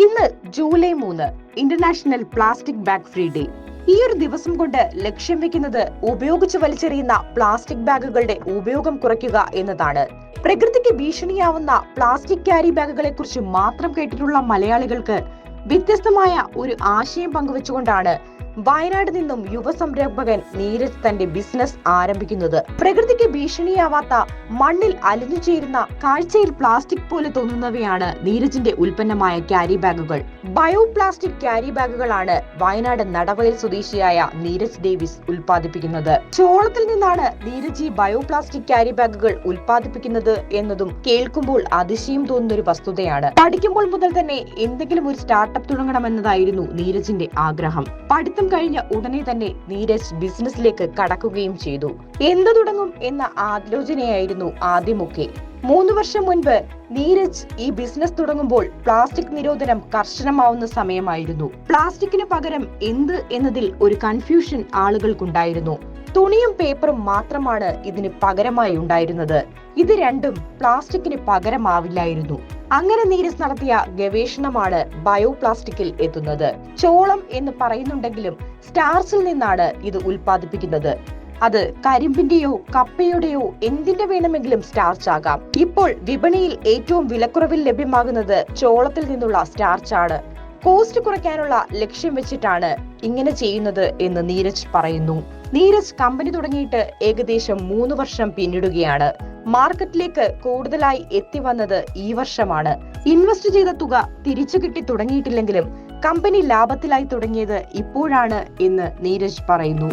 ഇന്ന് July 3 international plastic bag free day. ഈ ഒരു ദിവസം കൊണ്ട് ലക്ഷ്യം വെക്കുന്നത് ഉപയോഗിച്ച് വലിച്ചെറിയുന്ന പ്ലാസ്റ്റിക് ബാഗുകളുടെ ഉപയോഗം കുറയ്ക്കുക എന്നതാണ്. പ്രകൃതിക്ക് ഭീഷണിയാവുന്ന പ്ലാസ്റ്റിക് ക്യാരി ബാഗുകളെ കുറിച്ച് മാത്രം കേട്ടിട്ടുള്ള മലയാളികൾക്ക് വ്യത്യസ്തമായ ഒരു ആശയം പങ്കുവെച്ചുകൊണ്ടാണ് വയനാട് നിന്നും യുവ സംരംഭകൻ നീരജ് തന്റെ ബിസിനസ് ആരംഭിക്കുന്നത്. പ്രകൃതിക്ക് ഭീഷണിയാവാത്ത മണ്ണിൽ അലിഞ്ഞു ചേരുന്ന കാഴ്ചയിൽ പ്ലാസ്റ്റിക് പോലെ തോന്നുന്നവയാണ് നീരജിന്റെ ഉൽപ്പന്നമായ ക്യാരി ബാഗുകൾ. ബയോ പ്ലാസ്റ്റിക് ക്യാരി ബാഗുകളാണ് വയനാട് നടവയൽ സ്വദേശിയായ നീരജ് ഡേവിസ് ഉൽപ്പാദിപ്പിക്കുന്നത്. ചോളത്തിൽ നിന്നാണ് നീരജ് ഈ ബയോ പ്ലാസ്റ്റിക് ക്യാരി ബാഗുകൾ ഉൽപ്പാദിപ്പിക്കുന്നത് എന്നതും കേൾക്കുമ്പോൾ അതിശയം തോന്നുന്ന ഒരു വസ്തുതയാണ്. പഠിക്കുമ്പോൾ മുതൽ തന്നെ എന്തെങ്കിലും ഒരു സ്റ്റാർട്ടപ്പ് തുടങ്ങണമെന്നതായിരുന്നു നീരജിന്റെ ആഗ്രഹം. പഠിത്തം കഴിഞ്ഞ ഉടനെ തന്നെ നീരജ് ബിസിനസ്സിലേക്ക് കടക്കുകയും ചെയ്തു. എന്തു തുടങ്ങും എന്ന ആലോചനയായിരുന്നു ആദ്യമൊക്കെ. 3 വർഷം മുൻപ് നീരജ് ഈ ബിസിനസ് തുടങ്ങുമ്പോൾ പ്ലാസ്റ്റിക് നിരോധനം കർശനമാവുന്ന സമയമായിരുന്നു. പ്ലാസ്റ്റിക്കിന് പകരം എന്ത് എന്നതിൽ ഒരു കൺഫ്യൂഷൻ ആളുകൾക്കുണ്ടായിരുന്നു. തുണിയും പേപ്പറും മാത്രമാണ് ഇതിന് പകരമായി ഉണ്ടായിരുന്നത്. ഇത് രണ്ടും പ്ലാസ്റ്റിക്കിന് പകരമാവില്ലായിരുന്നു. അങ്ങനെ നീരജ് നടത്തിയ ഗവേഷണമാണ് ബയോ പ്ലാസ്റ്റിക്കിൽ എത്തുന്നത്. ചോളം എന്ന് പറയുന്നുണ്ടെങ്കിലും സ്റ്റാർച്ചിൽ നിന്നാണ് ഇത് ഉൽപ്പാദിപ്പിക്കുന്നത്. അത് കരിമ്പിന്റെയോ കപ്പയുടെയോ എന്തിന്റെ വേണമെങ്കിലും സ്റ്റാർച്ച് ആകാം. ഇപ്പോൾ വിപണിയിൽ ഏറ്റവും വിലക്കുറവിൽ ലഭ്യമാകുന്നത് ചോളത്തിൽ നിന്നുള്ള സ്റ്റാർച്ച് ആണ്. കോസ്റ്റ് കുറയ്ക്കാനുള്ള ലക്ഷ്യം വെച്ചിട്ടാണ് ഇങ്ങനെ ചെയ്യുന്നത് എന്ന് നീരജ് പറയുന്നു. നീരജ് കമ്പനി തുടങ്ങിയിട്ട് ഏകദേശം 3 വർഷം പിന്നിടുകയാണ്. മാർക്കറ്റിലേക്ക് കൂടുതലായി എത്തി വന്നത് ഈ വർഷമാണ്. ഇൻവെസ്റ്റ് ചെയ്ത തുക തിരിച്ചു കിട്ടി തുടങ്ങിയിട്ടില്ലെങ്കിലും കമ്പനി ലാഭത്തിലായി തുടങ്ങിയത് ഇപ്പോഴാണ് എന്ന് നീരജ് പറയുന്നു.